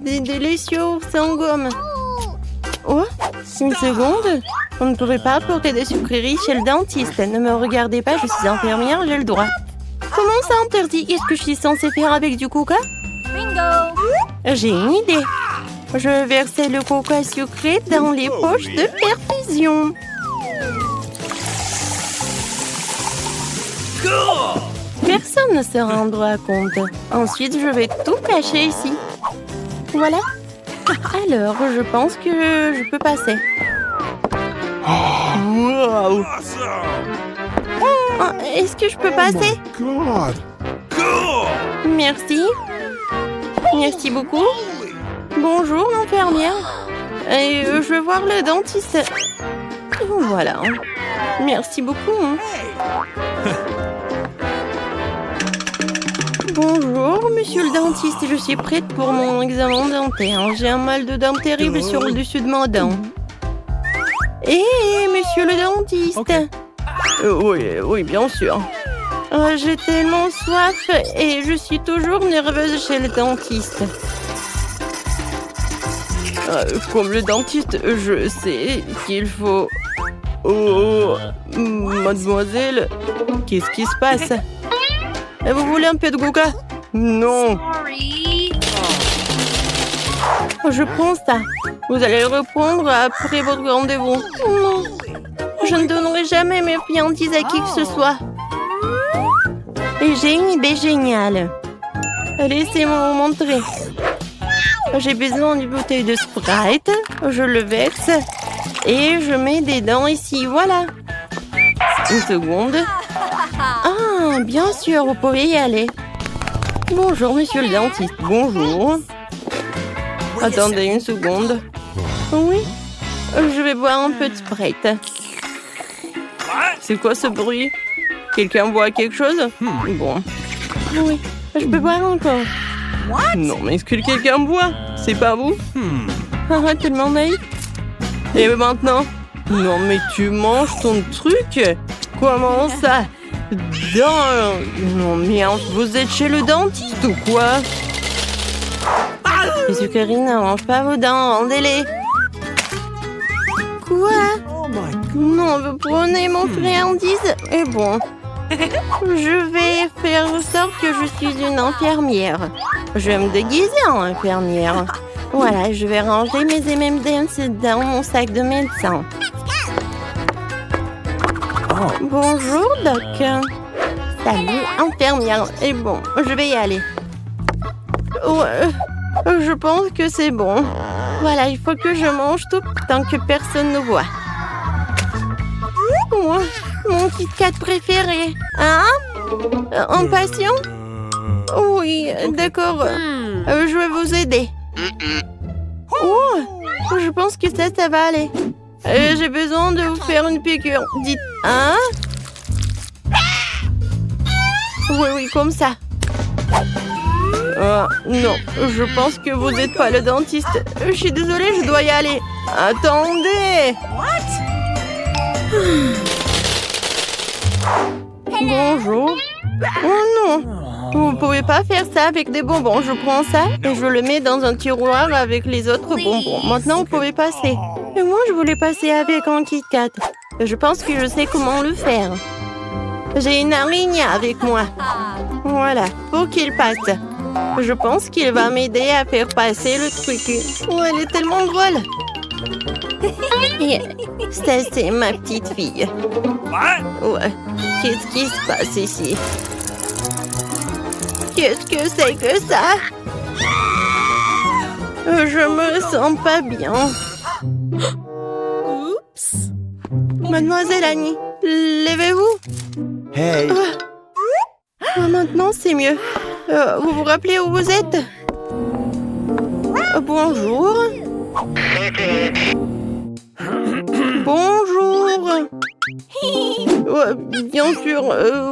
Des délicieux sans gomme. Oh, une seconde. On ne pourrait pas apporter des sucreries chez le dentiste. Ne me regardez pas, je suis infirmière, j'ai le droit. Comment ça interdit? Qu'est-ce que je suis censée faire avec du coca? Bingo! J'ai une idée. Je vais verser le coca sucré dans les poches de perfusion. Personne ne se rendra compte. Ensuite, je vais tout cacher ici. Voilà. Alors, je pense que je peux passer. Wow. Oh, est-ce que je peux passer? Merci. Merci beaucoup. Bonjour, l'infirmière. Et je vais voir le dentiste. Voilà. Merci beaucoup. Bonjour, monsieur le dentiste. Je suis prête pour mon examen dentaire. J'ai un mal de dents terrible sur le dessus de ma dent. Hé, monsieur le dentiste. Okay. Oui, bien sûr. J'ai tellement soif et je suis toujours nerveuse chez le dentiste. Comme le dentiste, je sais qu'il faut... Oh, mademoiselle, qu'est-ce qui se passe? Vous voulez un peu de coca? Non. Sorry. Je prends ça. Vous allez le reprendre après votre rendez-vous. Non. Je ne donnerai jamais mes friandises à qui que ce soit. Et j'ai une idée géniale. Laissez-moi vous montrer. J'ai besoin d'une bouteille de Sprite. Je le verse. Et je mets des dents ici. Voilà. Une seconde. Ah, bien sûr, vous pouvez y aller. Bonjour, monsieur le dentiste. Bonjour. Attendez une seconde. Oui, je vais boire un peu de Sprite. C'est quoi ce bruit? Quelqu'un boit quelque chose? Bon. Oui, je peux boire encore. Non, mais est-ce que quelqu'un boit? C'est pas vous? Ah, tellement naïf. Et maintenant? Non, mais tu manges ton truc? Comment ça? Non, mais vous êtes chez le dentiste ou quoi? Les sucreries ne mangent pas vos dents, rendez-les. Quoi? Non, vous prenez mon friandise? Et bon, je vais faire en sorte que je suis une infirmière. Je vais me déguiser en infirmière. Voilà, je vais ranger mes M&M's dans mon sac de médecin. Bonjour, Doc. Salut, infirmière. Et bon, je vais y aller. Ouais, je pense que c'est bon. Voilà, il faut que je mange tout tant que personne ne voit. Oh, mon Kit Kat préféré. Hein? Un patient? Oui, d'accord. Je vais vous aider. Oh, je pense que ça va aller. J'ai besoin de vous faire une piqûre. Dites, hein? Oui, comme ça. Non, je pense que vous n'êtes pas le dentiste. Je suis désolée, je dois y aller. Attendez! Bonjour. Oh non, vous ne pouvez pas faire ça avec des bonbons. Je prends ça et je le mets dans un tiroir avec les autres bonbons. Maintenant, vous pouvez passer. Et moi, je voulais passer avec un Kit Kat. Je pense que je sais comment le faire. J'ai une araignée avec moi. Voilà, pour qu'il passe. Je pense qu'il va m'aider à faire passer le truc. Oh, elle est tellement drôle. Et ça, c'est ma petite fille. Ouais. Qu'est-ce qui se passe ici? Qu'est-ce que c'est que ça? Je me sens pas bien. Oups. Mademoiselle Annie, levez-vous. Hey. Maintenant, c'est mieux. Vous vous rappelez où vous êtes? Bonjour. Bonjour. Bien sûr.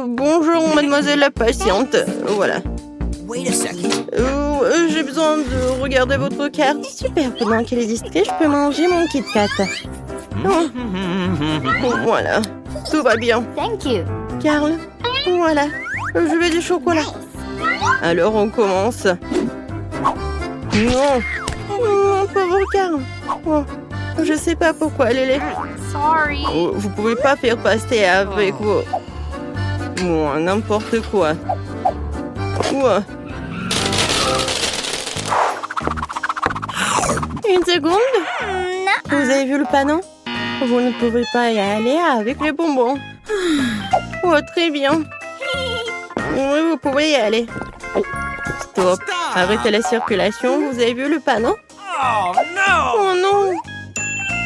Bonjour, mademoiselle la patiente. Voilà. J'ai besoin de regarder votre carte. Super, pendant qu'elle est distraite, je peux manger mon Kit Kat. Voilà. Tout va bien. Thank you. Carl, voilà. Je veux du chocolat. Alors, on commence. Non. Mon pauvre Carl. Oh, je sais pas pourquoi, Lélé. Sorry. Oh, vous pouvez pas faire passer avec vos... Bon, n'importe quoi. Ouah. Une seconde. Vous avez vu le panneau? Vous ne pouvez pas y aller avec les bonbons. Oh, très bien. Oui, vous pouvez y aller. Stop. Arrêtez la circulation. Vous avez vu le panneau? Oh no! Oh non.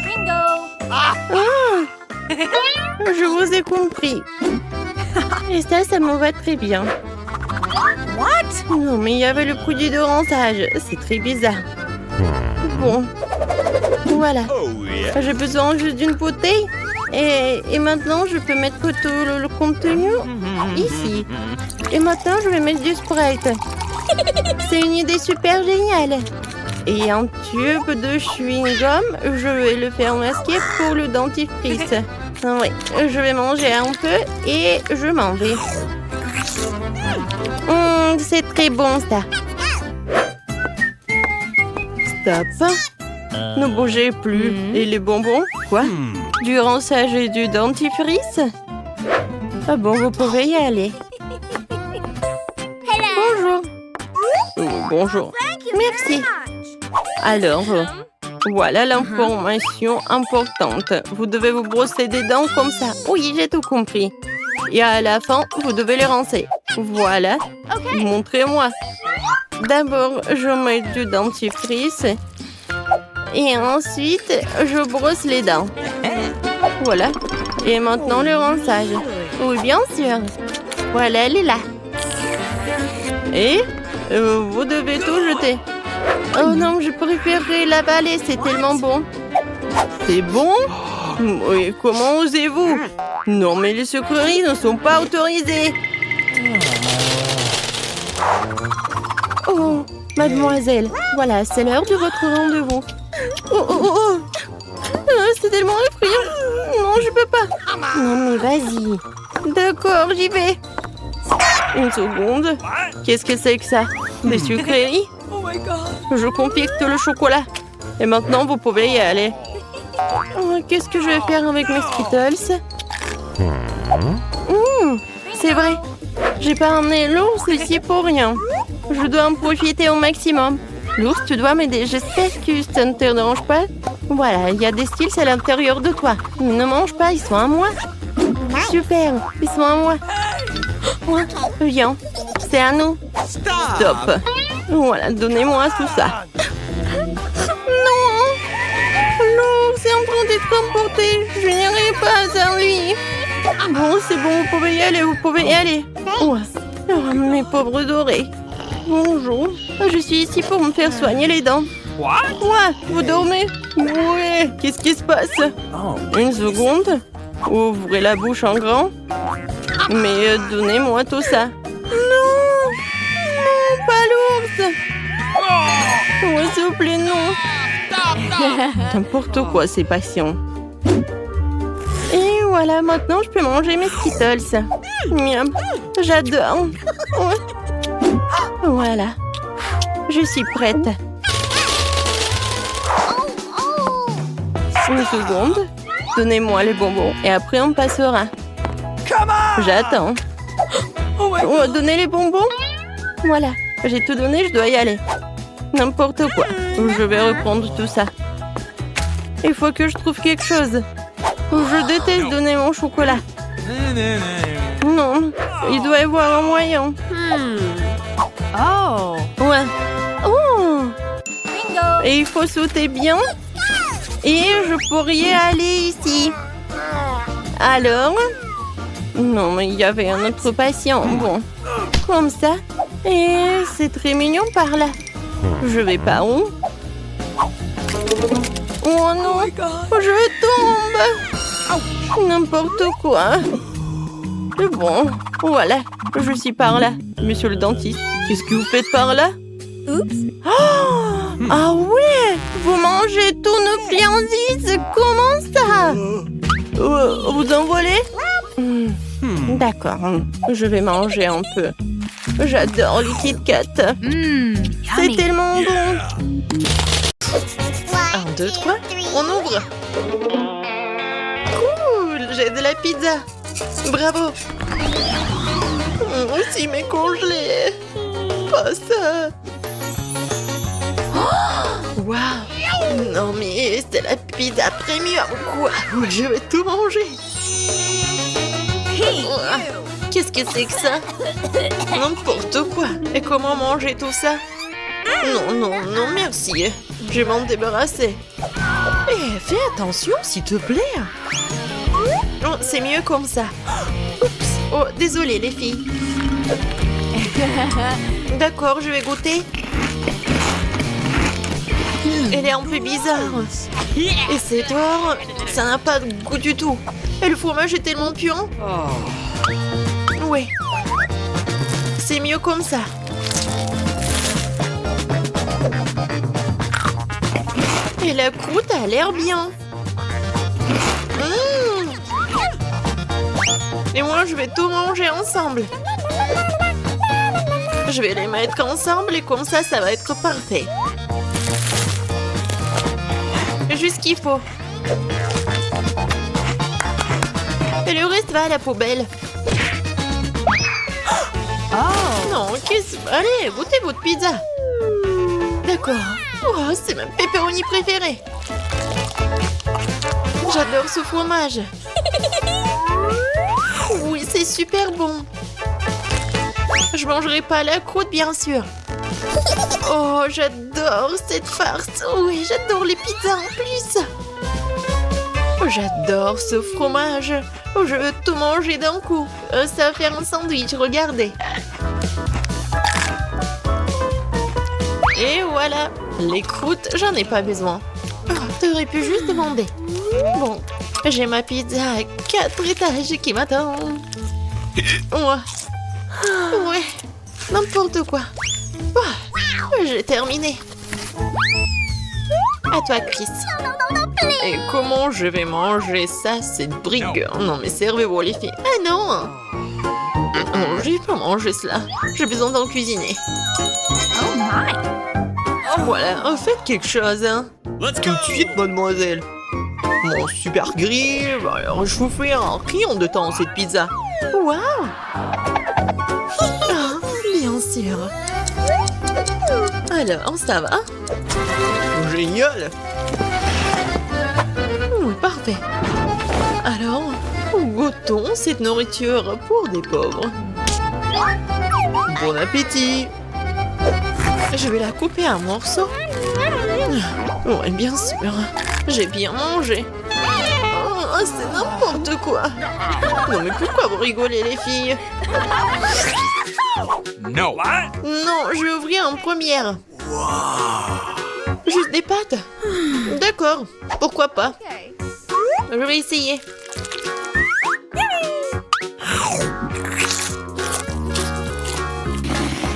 Bingo. Ah, je vous ai compris. Et ça me va très bien. What? Non, mais il y avait le produit de rinçage. C'est très bizarre. Bon. Voilà. Oh yeah! J'ai besoin juste d'une bouteille. Et maintenant, je peux mettre tout le contenu ici. Et maintenant, je vais mettre du Sprite. C'est une idée super géniale. Et un tube de chewing-gum, je vais le faire masquer pour le dentifrice. Oui, je vais manger un peu et je m'en vais. C'est très bon, ça. Stop. Ne bougez plus. Et les bonbons? Quoi? Du rinçage et du dentifrice? Ah bon, vous pouvez y aller. Bonjour. Oh, bonjour. Merci. Alors, voilà l'information importante. Vous devez vous brosser des dents comme ça. Oui, j'ai tout compris. Et à la fin, vous devez les rincer. Voilà. Montrez-moi. D'abord, je mets du dentifrice. Et ensuite, je brosse les dents. Voilà. Et maintenant, le rinçage. Oui, bien sûr. Voilà, elle est là. Et vous devez tout jeter. Oh non, je préférerais l'avaler, c'est tellement bon. C'est bon? Oui, comment osez-vous? Non, mais les sucreries ne sont pas autorisées. Oh, mademoiselle, voilà, c'est l'heure de votre rendez-vous. Oh. C'est tellement effrayant. Non, je peux pas. Non, mais vas-y. D'accord, j'y vais. Une seconde. Qu'est-ce que c'est que ça? Des sucreries? Oh my god! Je confecte le chocolat. Et maintenant, vous pouvez y aller. Oh, qu'est-ce que je vais faire avec mes Skittles? C'est vrai. J'ai pas emmené l'ours ici pour rien. Je dois en profiter au maximum. L'ours, tu dois m'aider. J'espère que ça ne te dérange pas. Voilà, il y a des Skittles à l'intérieur de toi. Ne mange pas, ils sont à moi. Super, ils sont à moi. Ouais, viens, c'est à nous. Stop. Voilà, donnez-moi tout ça. Non! L'ours est en train d'être emporté. Je n'irai pas sans lui. Bon, c'est bon, vous pouvez y aller, vous pouvez y aller. Ouais. Oh, mes pauvres dorés. Bonjour. Je suis ici pour me faire soigner les dents. What? Ouais, vous dormez? Ouais, qu'est-ce qui se passe? Une seconde. Ouvrez la bouche en grand. Mais donnez-moi tout ça. Non! Non, pas l'ours! Oh, s'il vous plaît, non! N'importe quoi, ces patients. Et voilà, maintenant, je peux manger mes Skittles. Miam, j'adore. Ouais. Voilà. Je suis prête. Une seconde. Donnez-moi les bonbons et après on passera. J'attends. Oh, donnez les bonbons. Voilà, j'ai tout donné, je dois y aller. N'importe quoi. Je vais reprendre tout ça. Il faut que je trouve quelque chose. Je déteste donner mon chocolat. Non, il doit y avoir un moyen. Oh. Ouais. Oh. Bingo. Et il faut sauter bien. Et je pourrais y aller ici. Alors? Non, mais il y avait un autre patient. Bon, comme ça. Et c'est très mignon par là. Je vais par où? Oh non, je tombe. N'importe quoi. Bon, voilà, je suis par là. Monsieur le dentiste, qu'est-ce que vous faites par là? Oups. Oh, ah ouais, vous mangez tous nos friandises. Comment ça? Vous en volez? D'accord, je vais manger un peu. J'adore les Kit Kat. C'est Yummy. tellement bon. Quoi? On ouvre. Cool, j'ai de la pizza. Bravo. Aussi, mais congelé. Pas ça. Waouh. Non, mais c'est la pizza premium, quoi. Je vais tout manger. Ouah. Qu'est-ce que c'est que ça? N'importe quoi. Et comment manger tout ça? Non, non, non, merci. Je vais m'en débarrasser. Eh, fais attention, s'il te plaît. Oh, c'est mieux comme ça. Oups. Oh, désolé, les filles. D'accord, je vais goûter. Elle est un peu bizarre. Et c'est tort, ça n'a pas de goût du tout. Et le fromage est tellement puant. Ouais. C'est mieux comme ça. Et la croûte a l'air bien. Et moi, je vais tout manger ensemble. Je vais les mettre ensemble et comme ça va être parfait. Juste ce qu'il faut. Et le reste va à la poubelle. Oh non, qu'est-ce... Allez, goûtez votre pizza. D'accord. Oh, c'est ma pepperoni préférée. J'adore ce fromage. Oui, c'est super bon. Je mangerai pas la croûte, bien sûr. Oh, j'adore cette farce. Oui, j'adore les pizzas en plus. Oh, j'adore ce fromage. Oh, je veux tout manger d'un coup. Ça va faire un sandwich, regardez. Et voilà. Les croûtes, j'en ai pas besoin. Oh, t'aurais pu juste demander. Bon, j'ai ma pizza à 4 étages qui m'attend. Ouais, n'importe quoi. Oh, j'ai terminé. À toi, Chris. Et comment je vais manger ça, cette brigue? Non, mais servez-vous, les filles. Ah non! Oh, je vais pas manger cela. J'ai besoin d'en cuisiner. Oh my. Voilà, faites quelque chose, hein. Tout de suite, mademoiselle. Mon super grill, alors je vous fais un rayon de temps, cette pizza. Waouh! Ah, bien sûr. Alors, ça va? Génial! Oui, parfait. Alors, goûtons cette nourriture pour des pauvres. Bon appétit! Je vais la couper en morceaux. Oui, bien sûr. J'ai bien mangé. Oh, c'est n'importe quoi. Non, mais pourquoi vous rigolez, les filles? No. What? Non, je vais ouvrir en première. Juste des pâtes? D'accord, pourquoi pas. Je vais essayer.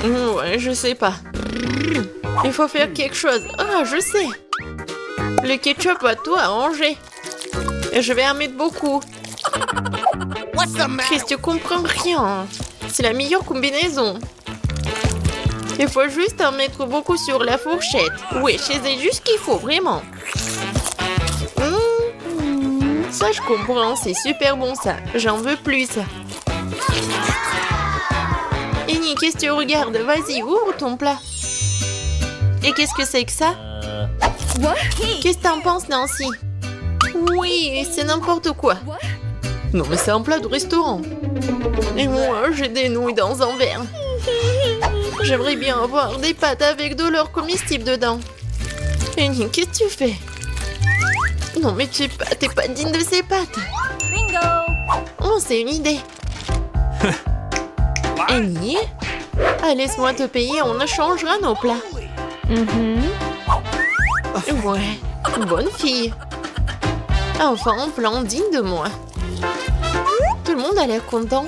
Ouais, je sais pas. Il faut faire quelque chose. Ah, je sais. Le ketchup va tout arranger. Et je vais en mettre beaucoup. Chris, tu comprends rien. C'est la meilleure combinaison. Il faut juste en mettre beaucoup sur la fourchette. Oui, c'est juste ce qu'il faut, vraiment. Ça, je comprends. C'est super bon, ça. J'en veux plus. Annie, qu'est-ce que tu regardes? Vas-y, ouvre ton plat. Et qu'est-ce que c'est que ça? Qu'est-ce que t'en penses, Nancy? Oui, c'est n'importe quoi. Non, mais c'est un plat de restaurant. Et moi, j'ai des nouilles dans un verre. J'aimerais bien avoir des pâtes avec de l'or comestible dedans. Annie, qu'est-ce que tu fais? Non, mais t'es pas digne de ces pâtes. Bingo. Oh, c'est une idée. Annie, laisse-moi te payer, on changera nos plats. Ouais, bonne fille. Enfin, un plan digne de moi. Tout le monde a l'air content.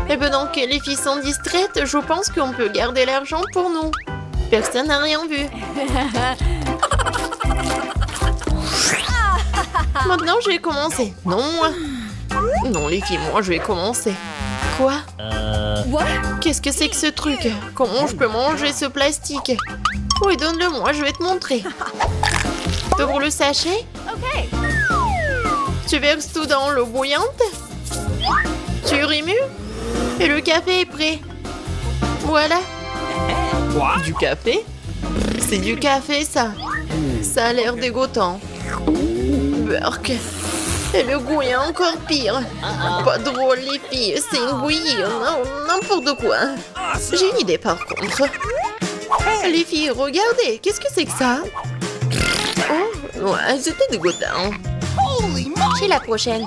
Et pendant que les filles sont distraites, je pense qu'on peut garder l'argent pour nous. Personne n'a rien vu. Maintenant, je vais commencer. Non, moi. Non, les filles, moi, je vais commencer. Quoi? Qu'est-ce que c'est que ce truc? Comment je peux manger ce plastique? Oui, donne-le-moi, je vais te montrer. T'ouvres le sachet. Okay. Tu verses tout dans l'eau bouillante. Tu remues. Et le café est prêt. Voilà. What? Du café? C'est du café, ça. Ça a l'air dégoûtant. Burk. Et le goût est encore pire. Pas drôle, les filles. C'est une bouillie. Non, n'importe quoi. J'ai une idée, par contre. Les filles, regardez. Qu'est-ce que c'est que ça? Oh, ouais, c'était dégoûtant. J'ai la prochaine.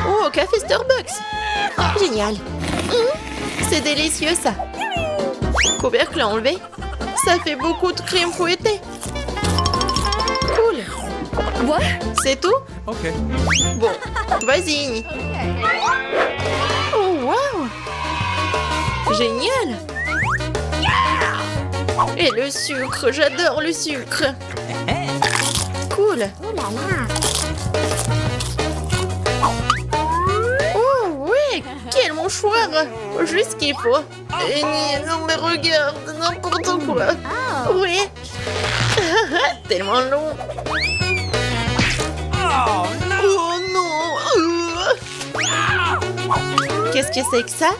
Oh, café Starbucks. Génial. C'est délicieux, ça. Couvercle enlevé. Ça fait beaucoup de crème fouettée. Cool. What? C'est tout? Okay. Bon, vas-y. Oh, wow. Génial. Et le sucre, j'adore le sucre. Cool. Oh, oui, quel mouchoir. Juste ce qu'il faut. Et non, mais regarde, n'importe quoi. Oui. Tellement long. Oh no! Oh non. Qu'est-ce que c'est que ça?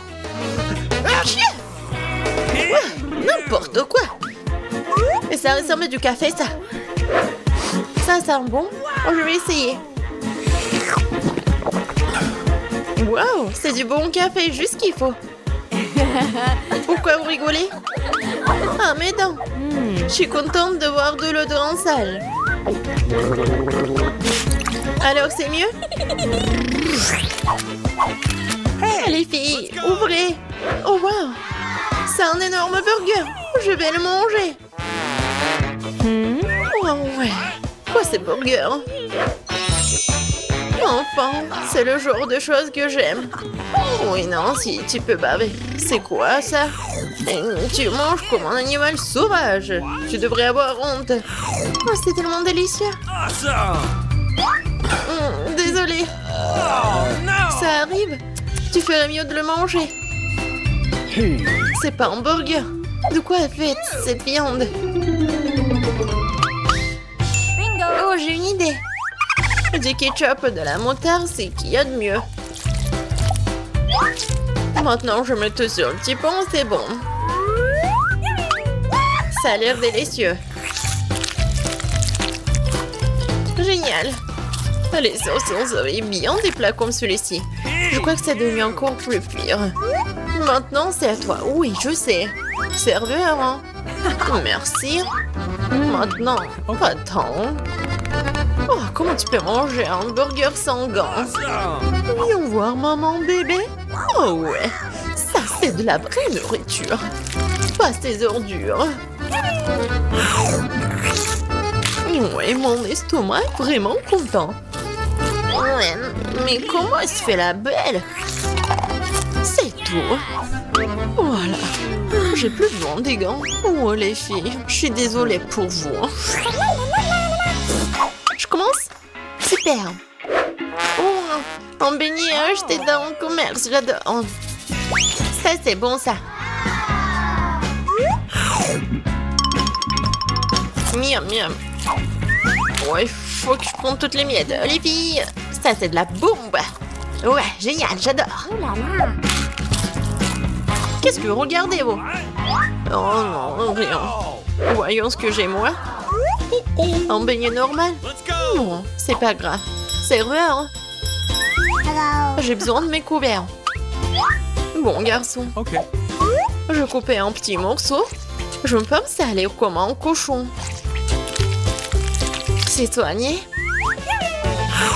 Chien. N'importe quoi. Et ça ressemble à du café, ça. Ça sent bon. Oh, je vais essayer. Wow, c'est du bon café, juste ce qu'il faut. Pourquoi vous rigolez? Ah, mes dents. Je suis contente de voir de l'eau de rinçage. Alors, c'est mieux? Les filles, ouvrez. Oh, wow. C'est un énorme burger. Je vais le manger. Oh, ouais. Quoi, ces burgers? Enfin, c'est le genre de choses que j'aime. Oui, non, si tu peux baver. C'est quoi, ça? Tu manges comme un animal sauvage. Tu devrais avoir honte. Oh, c'est tellement délicieux. Awesome! Désolée. Oh no! Ça arrive. Tu ferais mieux de le manger. C'est pas un burger. De quoi est faite cette viande? Bingo. Oh, j'ai une idée. Du ketchup, de la moutarde, c'est qu'il y a de mieux. Maintenant, je mets tout sur le petit pont, c'est bon. Ça a l'air délicieux. Génial. Les sauces sont bien des plats comme celui-ci. Je crois que c'est devenu encore plus pire. Maintenant, c'est à toi. Oui, je sais. Serveur, hein? Merci. Maintenant, pas tant. Oh, comment tu peux manger un burger sans gants? Awesome! Viens voir maman bébé. Oh ouais, ça c'est de la vraie nourriture. Pas ces ordures. Ouais, mon estomac est vraiment content. Ouais, mais comment elle se fait la belle? C'est tout. Voilà. J'ai plus besoin des gants. Oh les filles, je suis désolée pour vous. Je commence? Super. Oh, un beignet acheté dans le commerce, j'adore. Ça, c'est bon, ça. Miam, miam. Ouais, il faut que je prenne toutes les miettes. Les filles, ça, c'est de la bombe. Ouais, génial, j'adore. Qu'est-ce que vous regardez, vous? Oh non, rien. Voyons ce que j'ai, moi. Un beignet normal? Let's go! Non, c'est pas grave. Serveur. J'ai besoin de mes couverts. Bon, garçon. Okay. Je coupais un petit morceau. Je me pensais aller comme un cochon. C'est soigné.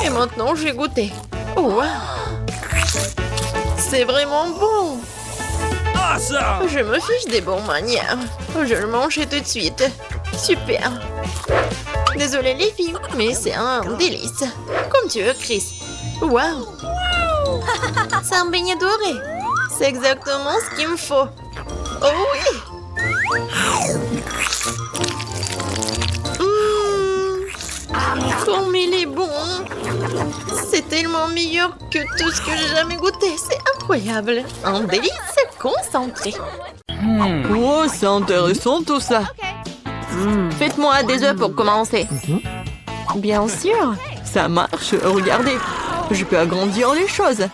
Et maintenant, j'ai goûté. Oh, wow. C'est vraiment bon. Awesome! Je me fiche des bonnes manières. Je le mange tout de suite. Super. Désolée les filles, mais c'est un délice. Comme tu veux, Chris. Waouh. C'est un beignet doré. C'est exactement ce qu'il me faut. Oh oui. Comme il est bon. C'est tellement meilleur que tout ce que j'ai jamais goûté. C'est incroyable. Un délice concentré. Oh, c'est intéressant tout ça. Faites-moi des œufs pour commencer. Bien sûr, ça marche. Regardez, je peux agrandir les choses.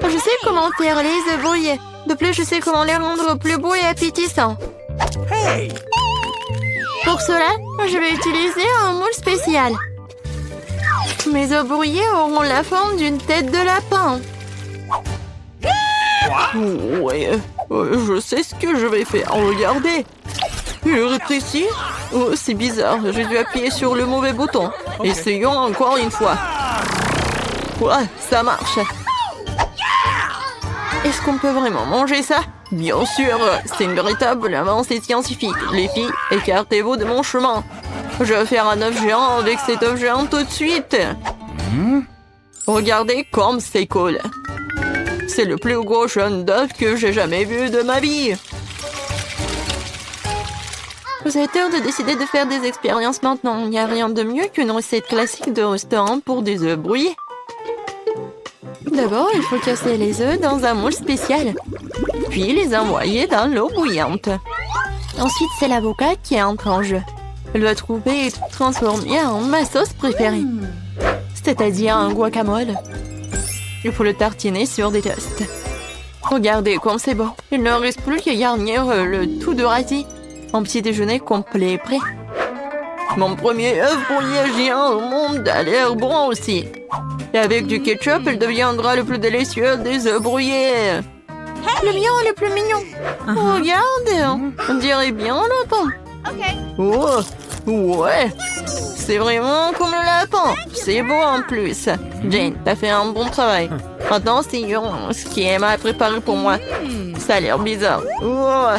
Je sais comment faire les œufs brouillés. De plus, je sais comment les rendre plus beaux et appétissants. Hey! Pour cela, je vais utiliser un moule spécial. Mes œufs brouillés auront la forme d'une tête de lapin. Ouais, je sais ce que je vais faire. Regardez. Il rétrécit. Oh, c'est bizarre. J'ai dû appuyer sur le mauvais bouton. Essayons encore une fois. Ouais, ça marche. Est-ce qu'on peut vraiment manger ça? Bien sûr, c'est une véritable avancée scientifique. Les filles, écartez-vous de mon chemin. Je vais faire un œuf géant avec cet œuf géant tout de suite. Regardez comme c'est cool. C'est le plus gros jaune d'œuf que j'ai jamais vu de ma vie. Vous avez tort de décider de faire des expériences maintenant. Il n'y a rien de mieux qu'une recette classique de restaurant pour des œufs brouillés. D'abord, il faut casser les œufs dans un moule spécial, puis les envoyer dans l'eau bouillante. Ensuite, c'est l'avocat qui entre en jeu. Elle doit trouver et transformer en ma sauce préférée, c'est-à-dire un guacamole. Il faut le tartiner sur des toasts. Regardez comme c'est beau. Il ne reste plus qu'à garnir le tout de radis. Un petit déjeuner complet est prêt. Mon premier œuf brouillé géant au monde a l'air bon aussi. Et avec du ketchup, il deviendra le plus délicieux des œufs brouillés. Le mien est le plus mignon. Regarde, on dirait bien un lapin. Oh, ouais, c'est vraiment comme le lapin. C'est beau en plus. Jane, t'as fait un bon travail. Maintenant, c'est ce qui est mal préparé pour moi. Ça a l'air bizarre. Oh,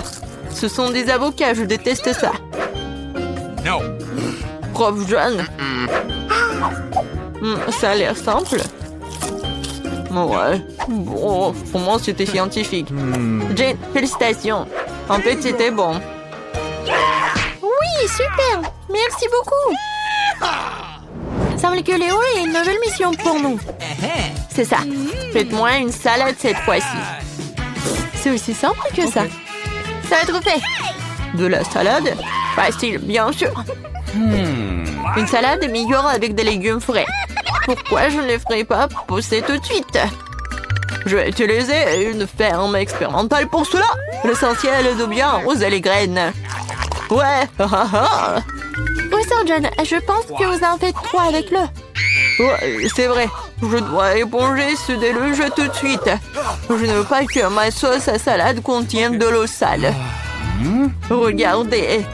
ce sont des avocats, je déteste ça. No. Prof John. Ça a l'air simple. Ouais. Bon, pour moi, c'était scientifique. Jane, félicitations. En fait, c'était bon. Oui, super. Merci beaucoup. Semble que Léo a une nouvelle mission pour nous. C'est ça. Faites-moi une salade cette fois-ci. C'est aussi simple que ça. Ça va être fait. De la salade? Facile, bien sûr. Une salade est meilleure avec des légumes frais. Pourquoi je ne les ferai pas pousser tout de suite? Je vais utiliser une ferme expérimentale pour cela. L'essentiel est de bien arroser les graines. Ouais. Oui, Sir John, je pense que vous en faites trop avec le. Ouais, c'est vrai. Je dois éponger ce déluge tout de suite. Je ne veux pas que ma sauce à salade contienne de l'eau sale. Regardez.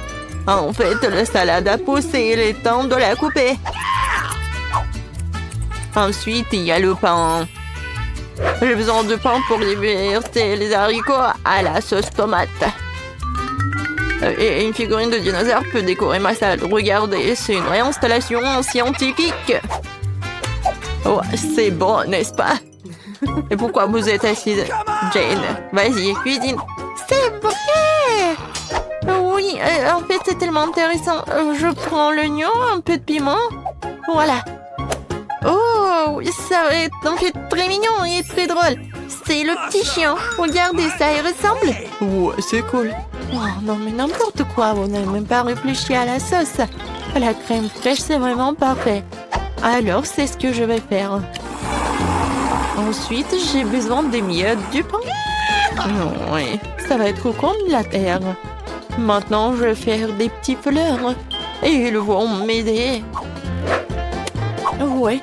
En fait, la salade a poussé, il est temps de la couper. Ensuite, il y a le pain. J'ai besoin de pain pour liberter les haricots à la sauce tomate. Et une figurine de dinosaure peut décorer ma salade. Regardez, c'est une réinstallation scientifique. Oh, c'est bon, n'est-ce pas? Et pourquoi vous êtes assise? Jane, vas-y, cuisine. C'est vrai! Oui, en fait, c'est tellement intéressant. Je prends l'oignon, un peu de piment. Voilà. Oh, ça va être en fait très mignon et très drôle. C'est le petit chien. Regardez ça, il ressemble. Ouais, c'est cool. Oh, non, mais n'importe quoi. On n'a même pas réfléchi à la sauce. La crème fraîche, c'est vraiment parfait. Alors, c'est ce que je vais faire. Ensuite, j'ai besoin des miettes du pain. Oui, ça va être comme la terre. Maintenant, je vais faire des petits fleurs. Et ils vont m'aider. Ouais,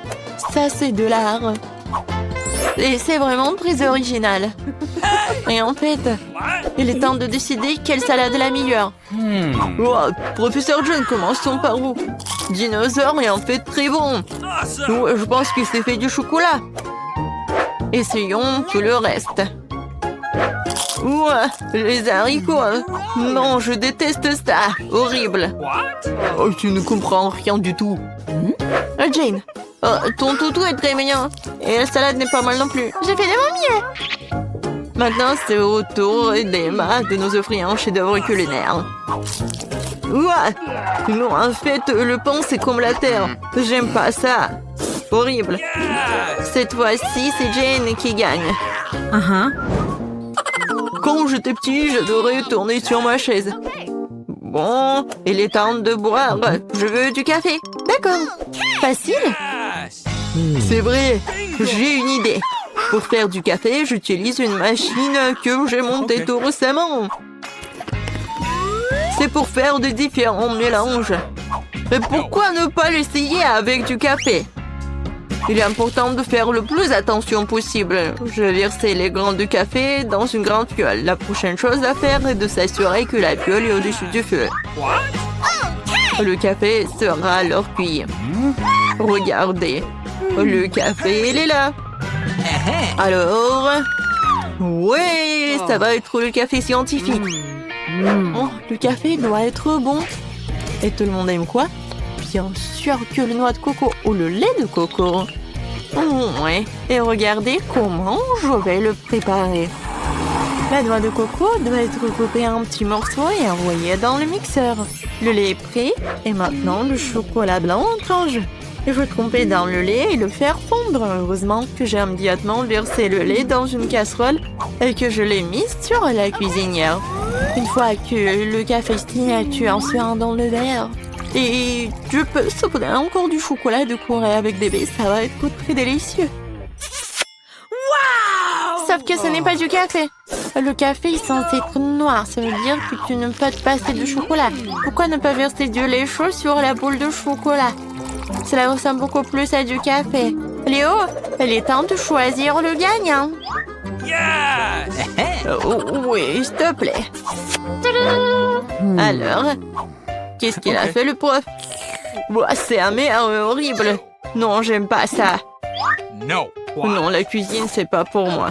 ça c'est de l'art. Et c'est vraiment très original. Et en fait, il est temps de décider quelle salade est la meilleure. Oh, Professeur John, commençons par vous. Dinosaure est en fait très bon. Ouais, je pense qu'il s'est fait du chocolat. Essayons tout le reste. Ouais, les haricots. Non, je déteste ça. Horrible. Oh, tu ne comprends rien du tout. Jane, ton toutou est très mignon. Et la salade n'est pas mal non plus. J'ai fait de mon mieux. Maintenant, c'est au tour d'Emma de nous offrir un chef-d'œuvre culinaire. Ouah! Non, en fait, le pain, c'est comme la terre. J'aime pas ça. Horrible. Cette fois-ci, c'est Jane qui gagne. Quand j'étais petit, j'adorais tourner sur ma chaise. Bon, il est temps de boire. Je veux du café. D'accord. Facile. Yes. C'est vrai. J'ai une idée. Pour faire du café, j'utilise une machine que j'ai montée tout récemment. C'est pour faire de différents mélanges. Et pourquoi ne pas l'essayer avec du café? Il est important de faire le plus attention possible. Je vais verser les grains de café dans une grande fiole. La prochaine chose à faire est de s'assurer que la fiole est au-dessus du feu. What? Le café sera alors cuit. Regardez, le café, il est là. Alors, ouais, ça va être le café scientifique. Oh, le café doit être bon. Et tout le monde aime quoi? Bien sûr que le noix de coco ou le lait de coco. Ouais, et regardez comment je vais le préparer. La noix de coco doit être coupée en petits morceaux et envoyée dans le mixeur. Le lait est prêt et maintenant le chocolat blanc entre en jeu. Il faut tremper dans le lait et le faire fondre. Heureusement que j'ai immédiatement versé le lait dans une casserole et que je l'ai mis sur la cuisinière. Une fois que le café signature en suant dans le verre, et je peux saupoudrer encore du chocolat de Corée avec des baies, ça va être très délicieux. Wow! Sauf que ce n'est pas du café. Le café est censé être noir, ça veut dire que tu ne peux pas passer de chocolat. Pourquoi ne pas verser du lait chaud sur la boule de chocolat? Cela ressemble beaucoup plus à du café. Léo, il est temps de choisir le gagnant. Yes. Oui, s'il te plaît. Alors, qu'est-ce qu'il a fait le prof? C'est amer, horrible. Non, j'aime pas ça. No. What? Non, la cuisine, c'est pas pour moi.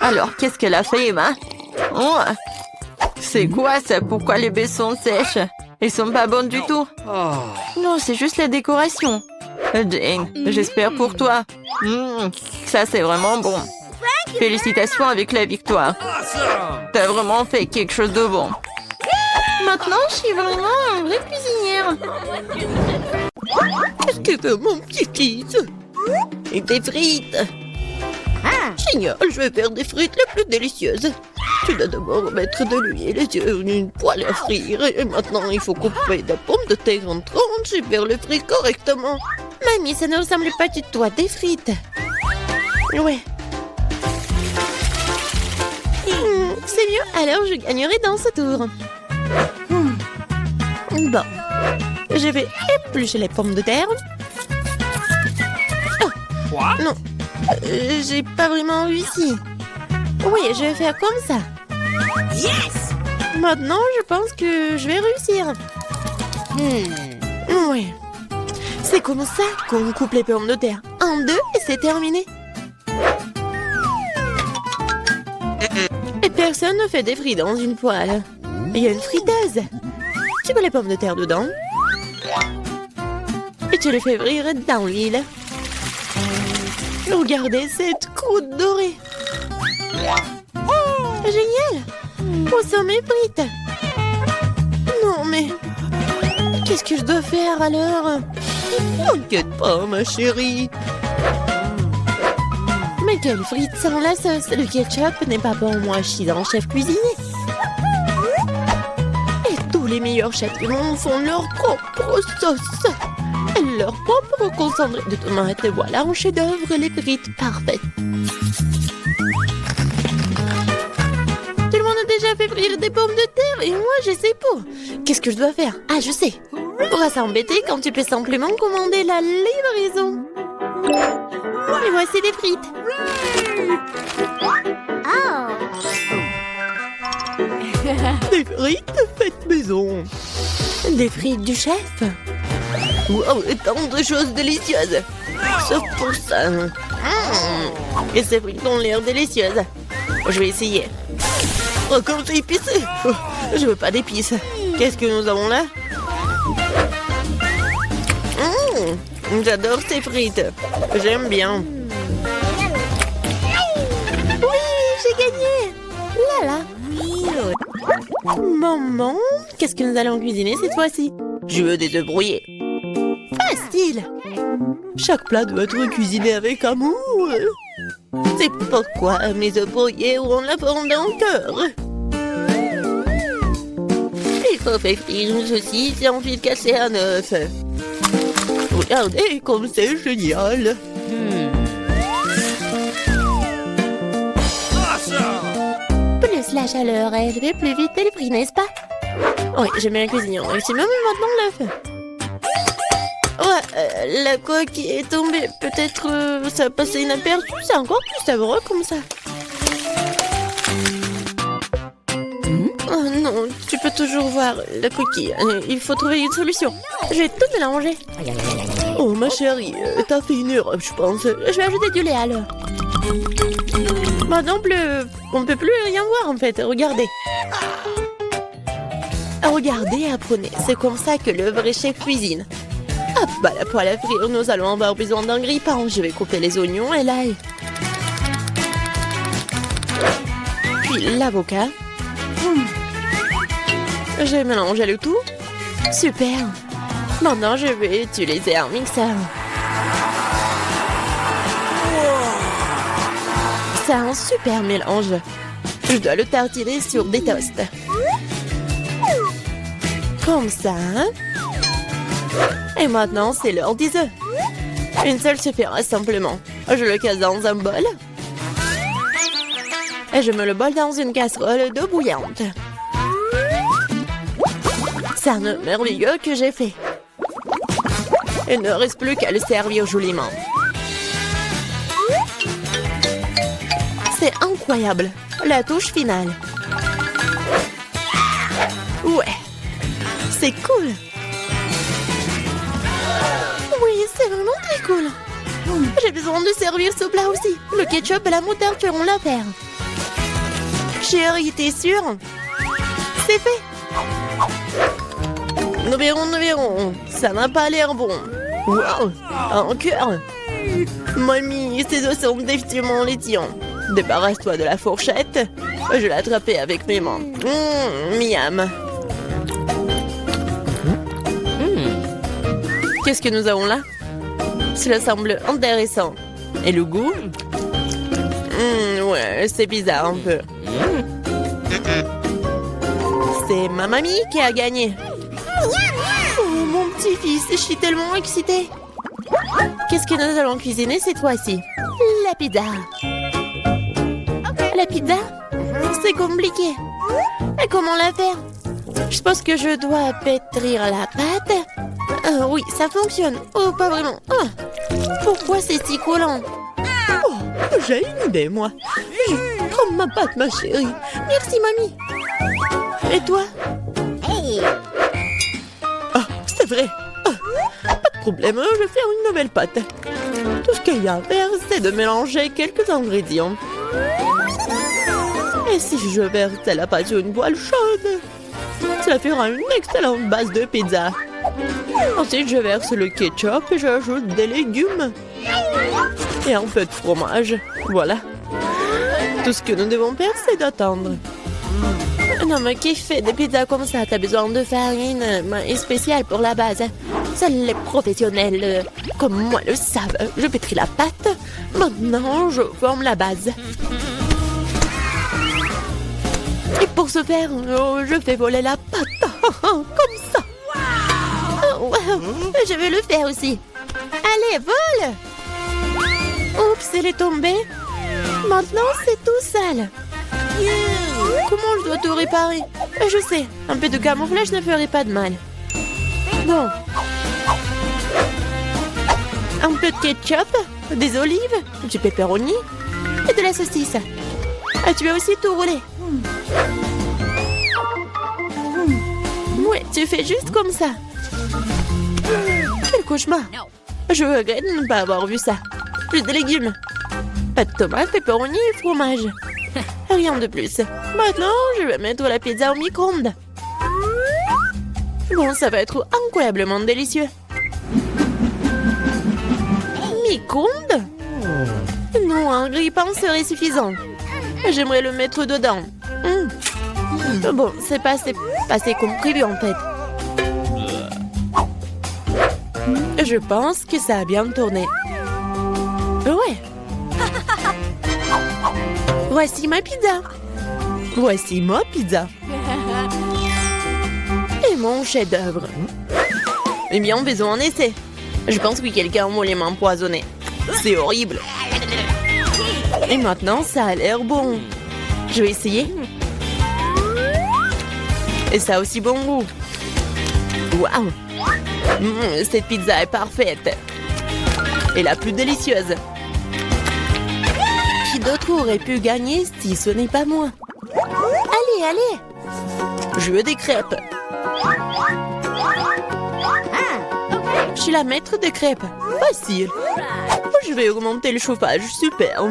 Alors, qu'est-ce qu'elle a fait, Emma? Oh, c'est quoi ça? Pourquoi les baies sont sèches? Elles sont pas bonnes du tout. Non, c'est juste la décoration. Jane, j'espère pour toi. Ça, c'est vraiment bon. Félicitations avec la victoire. Awesome. T'as vraiment fait quelque chose de bon. Maintenant, je suis vraiment une vraie cuisinière. Qu'est-ce que veut mon petit fils? Et des frites. Génial, je vais faire des frites les plus délicieuses. Tu dois d'abord mettre de l'huile sur une poêle à frire. Et maintenant, il faut couper des pommes de terre en tranches et faire les frites correctement. Mamie, ça ne ressemble pas du tout à des frites. Ouais. C'est mieux, alors je gagnerai dans ce tour. Bon, je vais éplucher les pommes de terre. What? Non, j'ai pas vraiment réussi. Oui, je vais faire comme ça. Yes. Maintenant, je pense que je vais réussir. Oui. C'est comme ça qu'on coupe les pommes de terre. En deux et c'est terminé. Et personne ne fait des frites dans une poêle. Il y a une friteuse. Tu mets les pommes de terre dedans. Et tu les fais frire dans l'huile. Regardez cette croûte dorée. Génial. Où sont mes frites? Non mais... qu'est-ce que je dois faire alors? T'inquiète pas ma chérie. Mais quelle frite sans la sauce? Le ketchup n'est pas pour moi, je suis un chef cuisinier. Et tous les meilleurs chefs du monde font leur propre sauce. Leur propre concentré de tomates. Et voilà un chef-d'œuvre, les frites parfaites. Tout le monde a déjà fait frire des pommes de terre et moi je sais pas. Qu'est-ce que je dois faire? Ah, je sais. Pourra s'embêter quand tu peux simplement commander la livraison. Et voici des frites. Des frites faites maison. Des frites du chef. Wow, tant de choses délicieuses. Sauf pour ça. Et ces frites ont l'air délicieuses. Je vais essayer. Oh, comme c'est épicé. Oh, je veux pas d'épices. Qu'est-ce que nous avons là? J'adore ces frites. J'aime bien. Oui, j'ai gagné. Là, là. Maman, qu'est-ce que nous allons cuisiner cette fois-ci? Je veux des œufs brouillés. Facile. Chaque plat doit être cuisiné avec amour. C'est pourquoi mes œufs brouillés auront la forme d'un cœur. Il faut faire frire une saucisse et ensuite casser un œuf. Regardez comme c'est génial. Awesome! Plus la chaleur élevée, plus vite elle brille, n'est-ce pas? Oui, j'aime bien cuisiner. C'est même maintenant l'œuf. Ouais, la coque est tombée. Peut-être ça a passé inaperçu. C'est encore plus savoureux comme ça. Oh non, tu peux toujours voir la coquille. Il faut trouver une solution. Je vais tout mélanger. Oh ma chérie, t'as fait une erreur, je pense. Je vais ajouter du lait alors. Maintenant, on ne peut plus rien voir en fait. Regardez. Regardez et apprenez. C'est comme ça que le vrai chef cuisine. Hop, bah la poêle à frire, nous allons avoir besoin d'un grille-pain. Je vais couper les oignons et l'ail. Puis l'avocat. J'ai mélangé le tout. Super. Maintenant, je vais utiliser un mixeur. C'est un super mélange. Je dois le tartiner sur des toasts. Comme ça. Et maintenant, c'est l'heure des œufs. Une seule suffira simplement. Je le casse dans un bol. Et je mets le bol dans une casserole d'eau bouillante. C'est un œuf merveilleux que j'ai fait. Il ne reste plus qu'à le servir joliment. C'est incroyable. La touche finale. Ouais. C'est cool. Oui, c'est vraiment très cool. J'ai besoin de servir ce plat aussi. Le ketchup et la moutarde feront l'affaire. Chérie, t'es sûre? C'est fait. Nous verrons. Ça n'a pas l'air bon. Waouh, un cœur. Mamie, ces os sont définitivement laitillants. Débarrasse-toi de la fourchette. Je vais l'attraper avec mes mains. Miam. Qu'est-ce que nous avons là? Cela semble intéressant. Et le goût? Ouais, c'est bizarre un peu. C'est ma mamie qui a gagné. Oh, mon petit-fils, je suis tellement excitée. Qu'est-ce que nous allons cuisiner cette fois-ci? La pizza. La pizza? C'est compliqué. Et comment la faire? Je pense que je dois pétrir la pâte. Oui, ça fonctionne. Oh, pas vraiment. Pourquoi c'est si collant? Oh, j'ai une idée, moi. Prends ma pâte, ma chérie. Merci, mamie. Et toi? Ah, c'est vrai. Pas de problème, je vais faire une nouvelle pâte. Tout ce qu'il y a à faire, c'est de mélanger quelques ingrédients. Et si je verse la pâte sur une poêle chaude, cela fera une excellente base de pizza. Ensuite, je verse le ketchup et j'ajoute des légumes. Et un peu de fromage. Voilà. Tout ce que nous devons faire, c'est d'attendre. Non, mais qui fait des pizzas comme ça? T'as besoin de farine spéciale pour la base. Seuls les professionnels comme moi le savent. Je pétris la pâte. Maintenant, je forme la base. Et pour ce faire, je fais voler la pâte. Comme ça. Wow. Je vais le faire aussi. Allez, vole! Oups, elle est tombée. Maintenant, c'est tout sale. Comment je dois tout réparer? Je sais, un peu de camouflage ne ferait pas de mal. Bon. Un peu de ketchup, des olives, du pepperoni et de la saucisse. Et tu as aussi tout roulé. Ouais, tu fais juste comme ça. Quel cauchemar. Je regrette de ne pas avoir vu ça. Plus de légumes. Pas de tomates, pepperoni et fromage. Rien de plus. Maintenant, je vais mettre la pizza au micro-ondes. Bon, ça va être incroyablement délicieux. Micro-ondes? Non, un grille-pain serait suffisant. J'aimerais le mettre dedans. Bon, c'est passé comme prévu en fait. Je pense que ça a bien tourné. Ouais. Voici ma pizza. Voici ma pizza. mon chef-d'œuvre. Eh bien, faisons un essai. Je pense que quelqu'un a les mains empoisonnées. C'est horrible. Et maintenant, ça a l'air bon. Je vais essayer. Et ça a aussi bon goût. Waouh! Cette pizza est parfaite. Et la plus délicieuse. Qui d'autre aurait pu gagner si ce n'est pas moi? Allez, allez! Je veux des crêpes. Je suis la maître des crêpes. Facile. Je vais augmenter le chauffage. Super.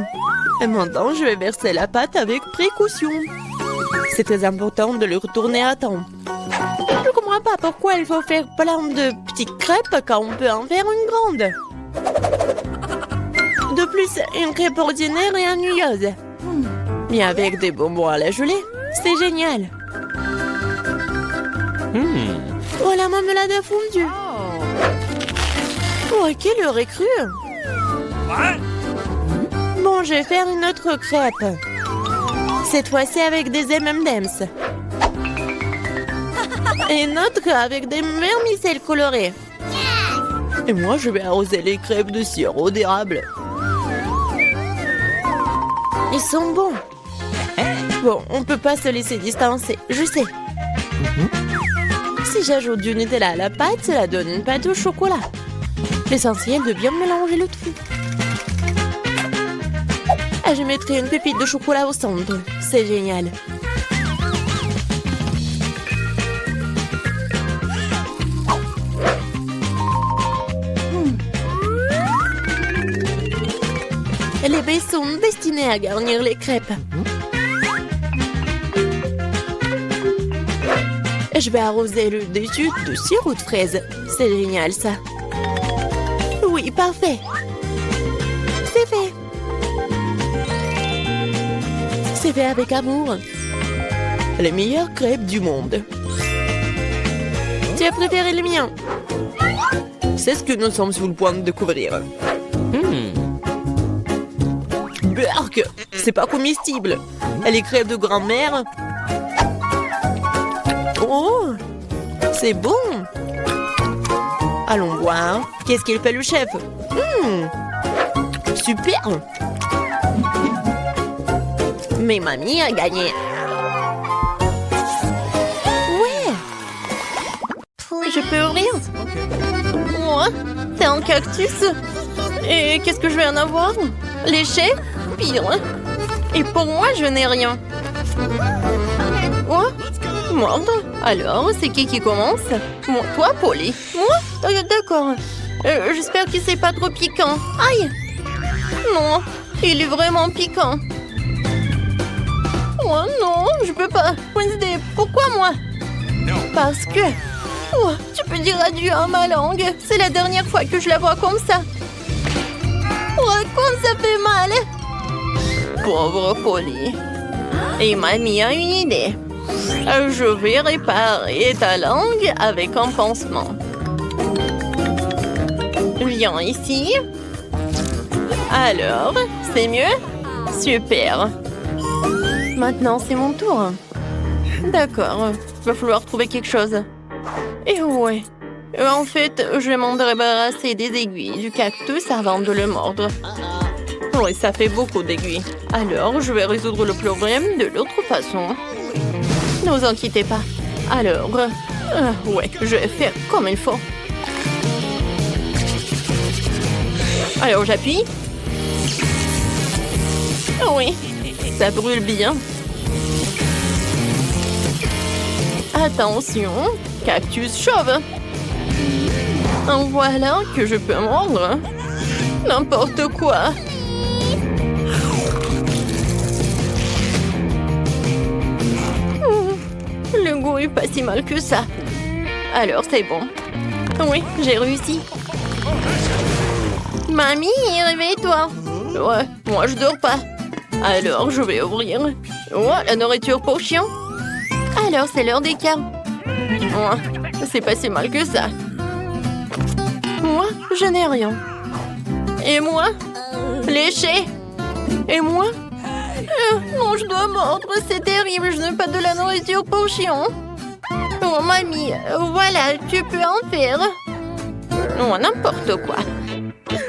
Et maintenant, je vais verser la pâte avec précaution. C'est très important de le retourner à temps. Je ne comprends pas pourquoi il faut faire plein de petites crêpes quand on peut en faire une grande. De plus, une crêpe ordinaire est ennuyeuse. Mais avec des bonbons à la gelée, c'est génial. Oh, la marmelade a fondu. Oh, à quelle heure est crue? Bon, je vais faire une autre crêpe. Cette fois-ci avec des M&M's. Et une autre avec des vermicelles colorées. Et moi, je vais arroser les crêpes de sirop d'érable. Ils sont bons. Bon, on peut pas se laisser distancer, je sais. Si j'ajoute du Nutella à la pâte, cela donne une pâte au chocolat. L'essentiel de bien mélanger le tout. Et je mettrai une pépite de chocolat au centre. C'est génial. Les baies sont destinées à garnir les crêpes. Je vais arroser le dessus de sirop de fraise. C'est génial, ça. Oui, parfait. C'est fait. C'est fait avec amour. Les meilleures crêpes du monde. Tu as préféré le mien? C'est ce que nous sommes sur le point de découvrir. Berk, c'est pas comestible. Les crêpes de grand-mère. Oh, c'est bon. Allons voir. Qu'est-ce qu'il fait le chef? Super. Mais mamie a gagné. Ouais. Je peux ouvrir? Moi, c'est un cactus. Et qu'est-ce que je vais en avoir? Léché? Pire. Et pour moi, je n'ai rien. Quoi? Mordre? Alors, c'est qui commence? Moi, toi, Polly. Moi? D'accord. J'espère que c'est pas trop piquant. Aïe! Non, il est vraiment piquant. Oh non, je peux pas. Wednesday, pourquoi moi? Parce que... Oh, tu peux dire adieu à ma langue. C'est la dernière fois que je la vois comme ça. Oh, comme ça fait mal. Pauvre Polly. Et mamie a une idée. Je vais réparer ta langue avec un pansement. Viens ici. Alors, c'est mieux? Super. Maintenant, c'est mon tour. D'accord, va falloir trouver quelque chose. Et ouais. En fait, je vais m'en débarrasser des aiguilles du cactus avant de le mordre. Oui, ça fait beaucoup d'aiguilles. Alors, je vais résoudre le problème de l'autre façon. Ne vous inquiétez pas. Alors, ouais, je vais faire comme il faut. Alors, j'appuie. Oui, ça brûle bien. Attention, cactus chauve. En voilà que je peux mordre. N'importe quoi. Le goût est pas si mal que ça. Alors, c'est bon. Oui, j'ai réussi. Mamie, réveille-toi. Ouais, moi je dors pas. Alors, je vais ouvrir. Oh, la nourriture pour chien. Alors, c'est l'heure des câlins. Ouais, c'est pas si mal que ça. Moi, je n'ai rien. Et moi? Léché. Et moi? Non, je dois mordre, c'est terrible, je n'ai pas de la nourriture pour chien. Oh, mamie, voilà, tu peux en faire. Oh, n'importe quoi.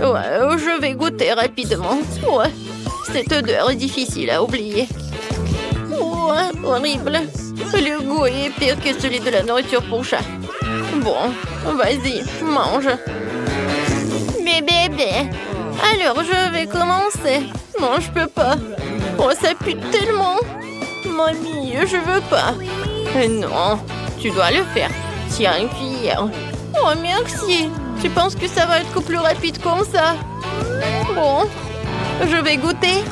Ouais, je vais goûter rapidement. Ouais, cette odeur est difficile à oublier. Oh, horrible. Le goût est pire que celui de la nourriture pour chat. Bon, vas-y, mange. Bébé. Alors, je vais commencer. Non, je peux pas. Oh, ça pue tellement. Mamie, je veux pas. Non, tu dois le faire. Tiens, une cuillère. Oh, merci. Tu penses que ça va être plus rapide comme ça? Bon, je vais goûter.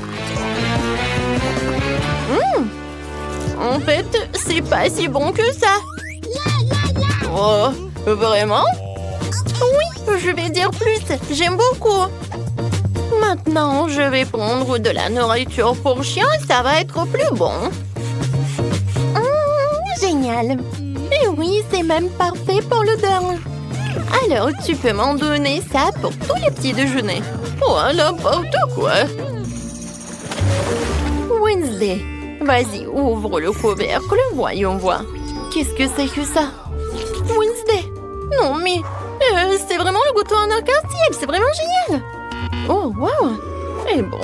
En fait, c'est pas si bon que ça. Oh, vraiment? Oui, je vais dire plus. J'aime beaucoup. Maintenant, je vais prendre de la nourriture pour chien et ça va être plus bon. Génial. Et oui, c'est même parfait pour l'odeur. Alors, tu peux m'en donner ça pour tous les petits déjeuners. Oh, n'importe quoi. Wednesday. Vas-y, ouvre le couvercle, voyons voir. Qu'est-ce que c'est que ça? Wednesday. Non, mais c'est vraiment le gâteau en arc-en-ciel. C'est vraiment génial. Oh, wow. Et bon.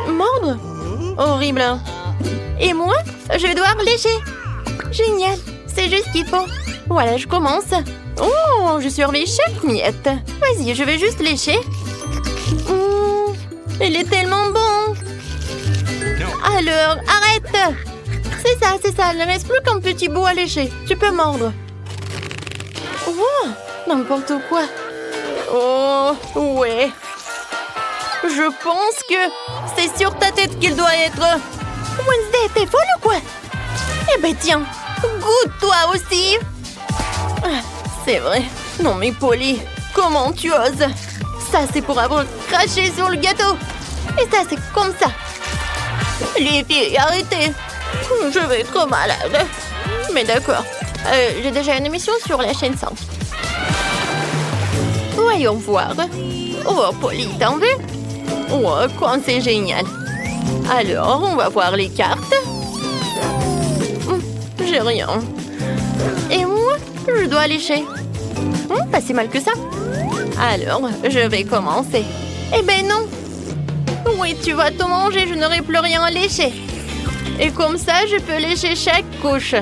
Mordre. Horrible. Et moi, je vais devoir lécher. Génial. C'est juste ce qu'il faut. Voilà, je commence. Oh, je surveille chaque miette. Vas-y, je vais juste lécher. Il est tellement bon. Alors, arrête. C'est ça. Il ne reste plus qu'un petit bout à lécher. Tu peux mordre. Oh, n'importe quoi. Oh, ouais. Je pense que c'est sur ta tête qu'il doit être. Wednesday, t'es folle ou quoi? Eh ben tiens, goûte toi aussi. C'est vrai. Non mais Polly, comment tu oses? Ça c'est pour avoir craché sur le gâteau. Et ça c'est comme ça. Les filles, arrêtez. Je vais être malade. Mais d'accord. J'ai déjà une émission sur la chaîne 5. Voyons voir. Oh, Polly, t'en veux? Oh, quoi, c'est génial. Alors, on va voir les cartes. J'ai rien. Et moi, je dois lécher. Pas si mal que ça. Alors, je vais commencer. Eh ben non. Oui, tu vas tout manger, je n'aurai plus rien à lécher. Et comme ça, je peux lécher chaque couche.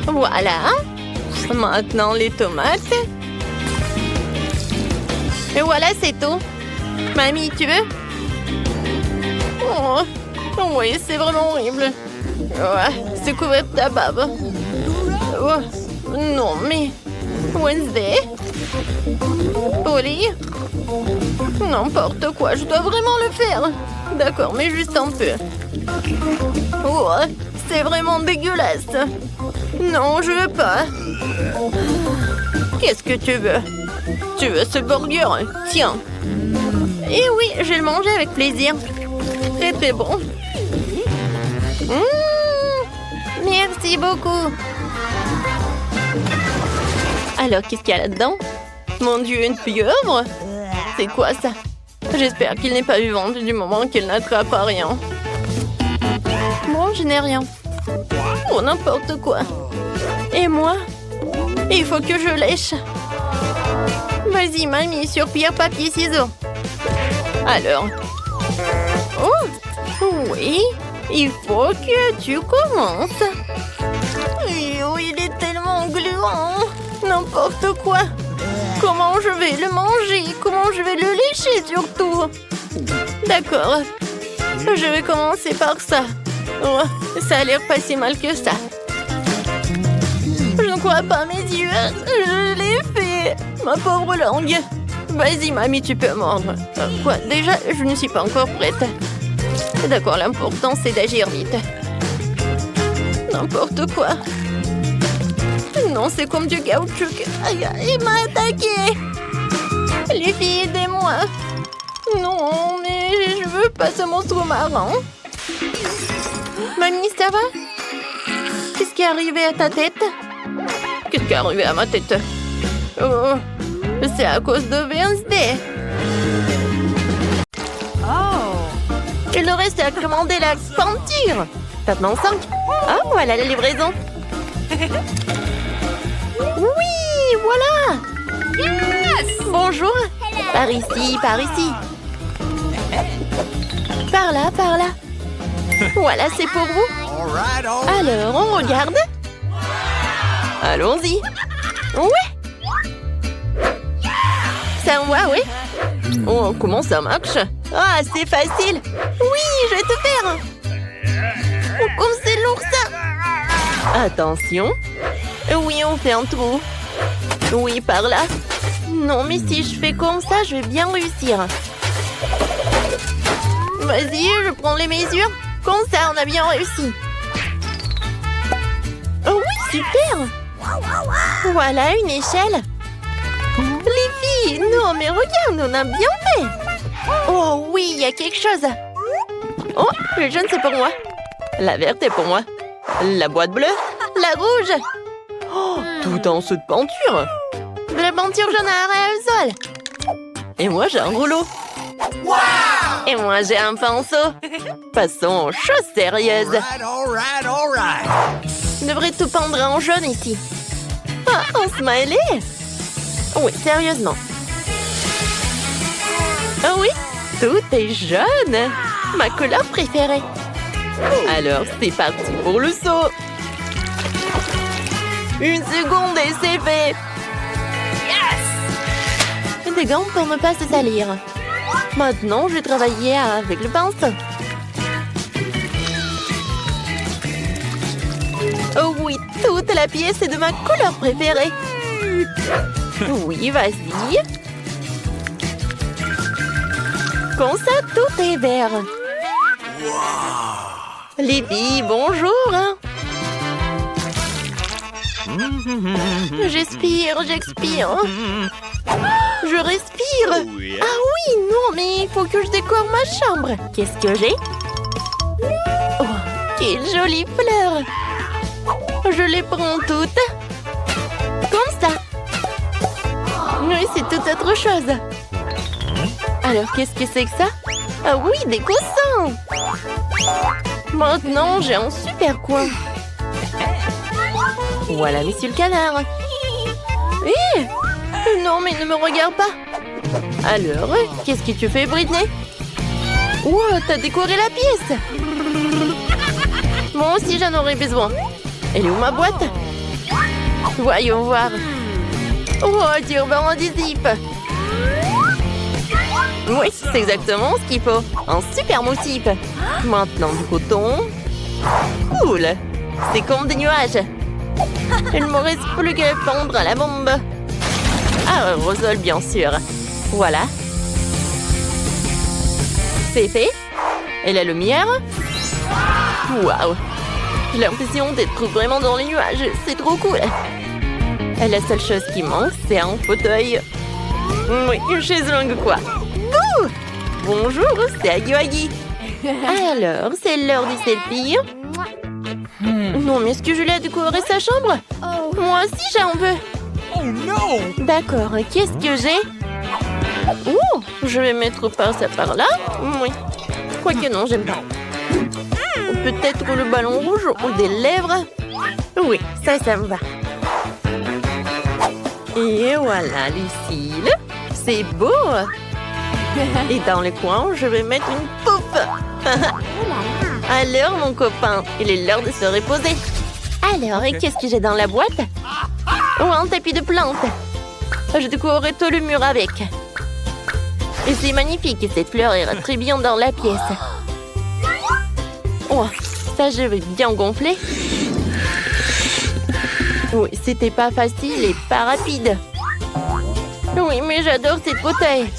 Voilà. Maintenant, les tomates. Et voilà, c'est tout. Mamie, tu veux? Oh, oui, c'est vraiment horrible. Ouais, c'est couvert de ta bave. Oh, non, mais... Wednesday? Polly? N'importe quoi, je dois vraiment le faire. D'accord, mais juste un peu. Oh, c'est vraiment dégueulasse. Non, je veux pas. Qu'est-ce que tu veux? Tu veux ce burger? Tiens. Eh oui, je vais le manger avec plaisir. Très très bon. Merci beaucoup. Alors, qu'est-ce qu'il y a là-dedans? Mon Dieu, une pieuvre? C'est quoi ça? J'espère qu'il n'est pas vivant du moment qu'il n'attrape à rien. Bon, je n'ai rien. Oh, n'importe quoi. Et moi? Il faut que je lèche. Vas-y, mamie, sur pierre, papier, ciseaux. Alors. Oh, oui. Il faut que tu commences. Oh, il est tellement gluant. N'importe quoi. Comment je vais le manger? Comment je vais le lécher surtout? D'accord. Je vais commencer par ça. Oh, ça a l'air pas si mal que ça. Je ne crois pas mes yeux. Je l'ai fait. Ma pauvre langue. Vas-y, mamie, tu peux mordre. Quoi? Déjà, je ne suis pas encore prête. D'accord, l'important, c'est d'agir vite. N'importe quoi. Non, c'est comme du caoutchouc. Aïe, il m'a attaqué. Les filles, aidez-moi. Non, mais je veux pas ce monstre marin. Mamie, ça va? Qu'est-ce qui est arrivé à ta tête? Qu'est-ce qui est arrivé à ma tête? Oh, c'est à cause de Wednesday. Il nous reste à commander la peinture. Maintenant 5. Ah, voilà la livraison. Oui, voilà. Yes! Bonjour. Par ici, par ici. Par là, par là. Voilà, c'est pour vous. All right, all right. Alors, on regarde. Allons-y. Ouais. Ça va, oui. Oh, comment ça marche? Ah, c'est facile. Oui, je vais te faire. Oh, comme c'est lourd, ça. Attention. Oui, on fait un trou. Oui, par là. Non, mais si je fais comme ça, je vais bien réussir. Vas-y, je prends les mesures. Comme ça, on a bien réussi. Oh oui, super. Voilà une échelle. Les filles, non, mais regarde, on a bien fait. Oh oui, il y a quelque chose. Oh, le jaune, c'est pour moi. La verte est pour moi. La boîte bleue. La rouge. Oh, tout en saut de peinture. De la peinture jaune à aérosol. Et moi, j'ai un rouleau. Et moi, j'ai un pinceau. Passons aux choses sérieuses. All right, all right. On devrait tout peindre en jaune ici. Ah, un smiley. Oui, sérieusement. Ah oui, tout est jaune. Ma couleur préférée. Alors, c'est parti pour le saut. Une seconde et c'est fait. Yes! Des gants pour ne pas se salir. Maintenant, je vais travailler avec le pinceau. Oh oui, toute la pièce est de ma couleur préférée. Oui, vas-y. Comme ça, tout est vert. Les filles, bonjour. J'expire. Je respire. Ah oui, non, mais il faut que je décore ma chambre. Qu'est-ce que j'ai? Oh, quelle jolie fleur. Je les prends toutes. Comme ça. Oui, c'est tout autre chose. Alors, qu'est-ce que c'est que ça? Ah oui, des coussins. Maintenant, j'ai un super coin. Voilà, monsieur le canard. Hé! Non, mais ne me regarde pas. Alors, qu'est-ce que tu fais, Britney? Wow, t'as décoré la pièce. Moi aussi, j'en aurais besoin. Elle est où ma boîte? Voyons voir. Oh, du ruban adhésif. Oui, c'est exactement ce qu'il faut. Un super motif. Maintenant, du coton. Cool. C'est comme des nuages. Il ne me reste plus qu'à pendre à la bombe. Ah, aérosol, bien sûr. Voilà. C'est fait. Et la lumière? Waouh! J'ai l'impression d'être vraiment dans les nuages. C'est trop cool. Et la seule chose qui manque, c'est un fauteuil. Oui, une chaise longue quoi. Bouh! Bonjour, c'est Agui. Alors, c'est l'heure du selfie. Non, mais est-ce que Julie a décoré sa chambre? Moi aussi, j'en veux. Oh no! D'accord, qu'est-ce que j'ai? Oh, je vais mettre par ça par là. Oui. Quoique non, j'aime pas. Peut-être le ballon rouge ou des lèvres. Oui, ça me va. Et voilà, Lucille. C'est beau. Et dans le coin, je vais mettre une pouffe. Alors, mon copain, il est l'heure de se reposer. Alors, et qu'est-ce que j'ai dans la boîte? Oh, un tapis de plantes. Je décorerai tout le mur avec. Et c'est magnifique, cette fleur ira très bien dans la pièce. Oh, ça, je vais bien gonfler. Oui, c'était pas facile et pas rapide. Oui, mais j'adore cette fauteuil.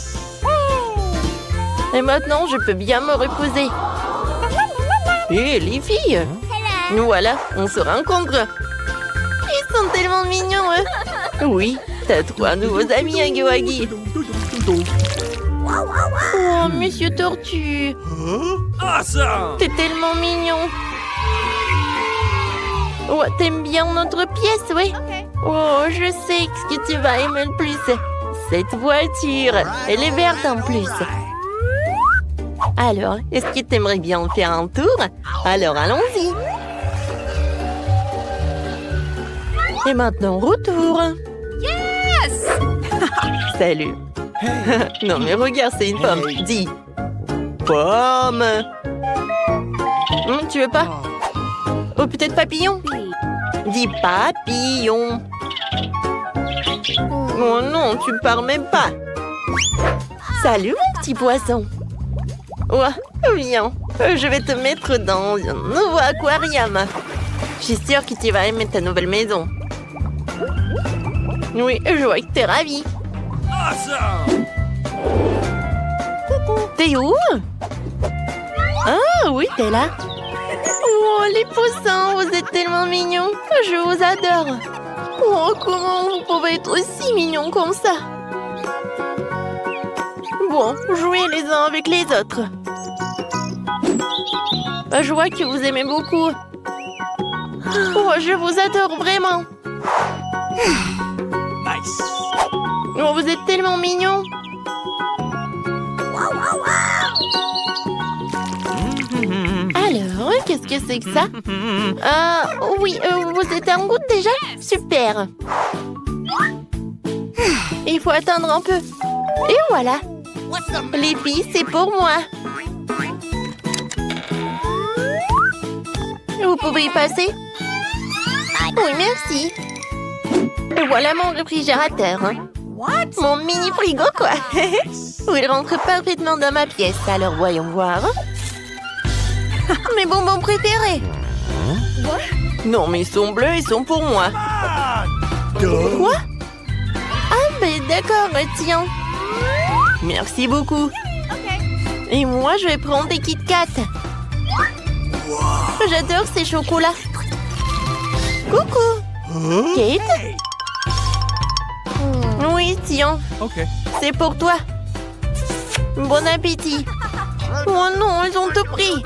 Et maintenant, je peux bien me reposer. Hé, les filles! Voilà, on se rencontre. Ils sont tellement mignons, eux. Oui, t'as 3 nouveaux amis, Agui. Oh, Monsieur Tortue. Awesome! T'es tellement mignon. Oh, t'aimes bien notre pièce, oui? Oh, je sais ce que tu vas aimer le plus. Cette voiture. Elle est verte en plus. Alors, est-ce que t'aimerais bien faire un tour? Alors, allons-y. Et maintenant, retour. Yes! Salut. Non, mais regarde, c'est une pomme. Dis. Pomme. Tu veux pas? Oh, peut-être papillon? Dis papillon. Oh non, tu pars même pas. Salut, mon petit poisson. Oh, viens. Je vais te mettre dans un nouveau aquarium. Je suis sûre que tu vas aimer ta nouvelle maison. Oui, je vois que t'es ravie. Awesome! T'es où? Ah oui, t'es là. Oh, les poussins, vous êtes tellement mignons. Je vous adore. Oh, comment vous pouvez être aussi mignons comme ça? Bon, jouez les uns avec les autres. Je vois que vous aimez beaucoup. Oh, je vous adore vraiment. Nice! Oh, vous êtes tellement mignons. Alors, qu'est-ce que c'est que ça? Oui, vous êtes en route déjà? Super. Il faut attendre un peu. Et voilà. Les filles, c'est pour moi. Vous pouvez y passer? Oui, merci. Et voilà mon réfrigérateur. What? Mon mini frigo, quoi. Il rentre parfaitement dans ma pièce. Alors, voyons voir. Mes bonbons préférés. Non, mais ils sont bleus, ils sont pour moi. Quoi? Ah, ben d'accord, tiens. Merci beaucoup. Okay. Et moi, je vais prendre des Kit Kat. J'adore ces chocolats. Coucou. Kate? Oui, tiens. Okay. C'est pour toi. Bon appétit. Oh non, ils ont tout pris.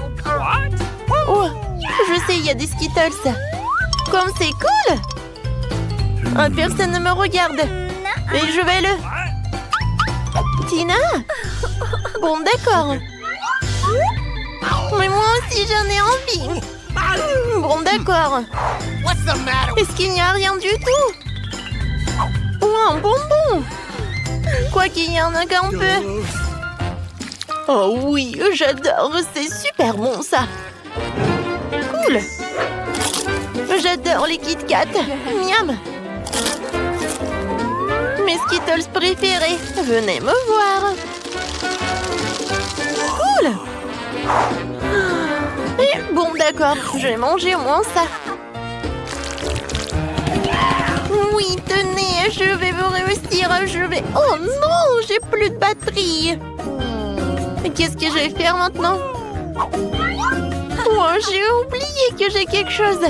Oh, je sais, il y a des Skittles. Comme c'est cool. Ah, personne ne me regarde. Et je vais le... Tina? Bon, d'accord. Mais moi aussi, j'en ai envie. Bon, d'accord. What's the matter? Est-ce qu'il n'y a rien du tout? Oh, un bonbon. Quoi qu'il y en a qu'un peu. Oh oui, j'adore. C'est super bon, ça. Cool. J'adore les Kit Kat. Miam. Mes Skittles préférés. Venez me voir. Cool. Et bon, d'accord. Je vais manger au moins ça. Oui, tenez, je vais vous réussir. Oh non, j'ai plus de batterie. Qu'est-ce que je vais faire maintenant? Oh, j'ai oublié que j'ai quelque chose.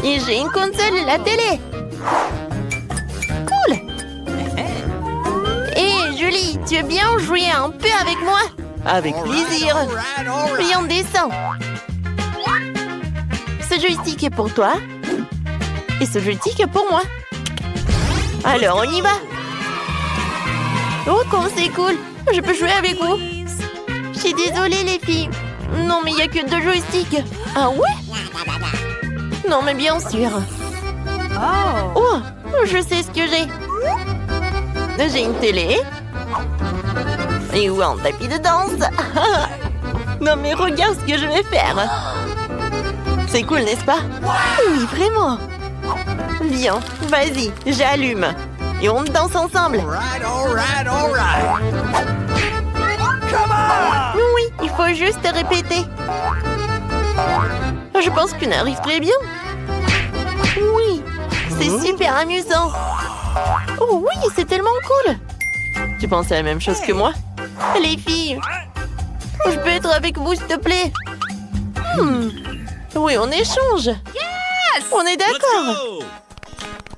Et j'ai une console et la télé. Cool. Hé, Julie, tu veux bien jouer un peu avec moi? Avec plaisir. Viens, descends. Ce joystick est pour toi. Et ce joystick est pour moi. Alors, on y va. Oh, comme c'est cool. Je peux jouer avec vous. Je suis désolée, les filles. Non, mais il n'y a que 2 joysticks. Ah ouais? Non, mais bien sûr. Oh, je sais ce que j'ai. J'ai une télé. Et où un tapis de danse. Non, mais regarde ce que je vais faire. C'est cool, n'est-ce pas? Oui, vraiment. Viens, vas-y, j'allume. Et on danse ensemble. All right. Come on! Oui, il faut juste répéter. Je pense qu'on arrive très bien. Oui, c'est super amusant. Oh oui, c'est tellement cool. Tu penses à la même chose que moi? Les filles, je peux être avec vous, s'il te plaît? Oui, on échange. On est d'accord.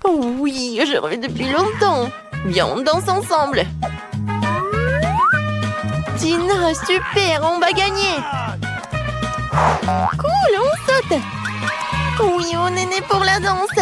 Oh oui, je rêve depuis longtemps. Viens, on danse ensemble. Tina, super, on va gagner. Cool, on saute. Oui, on est né pour la danse.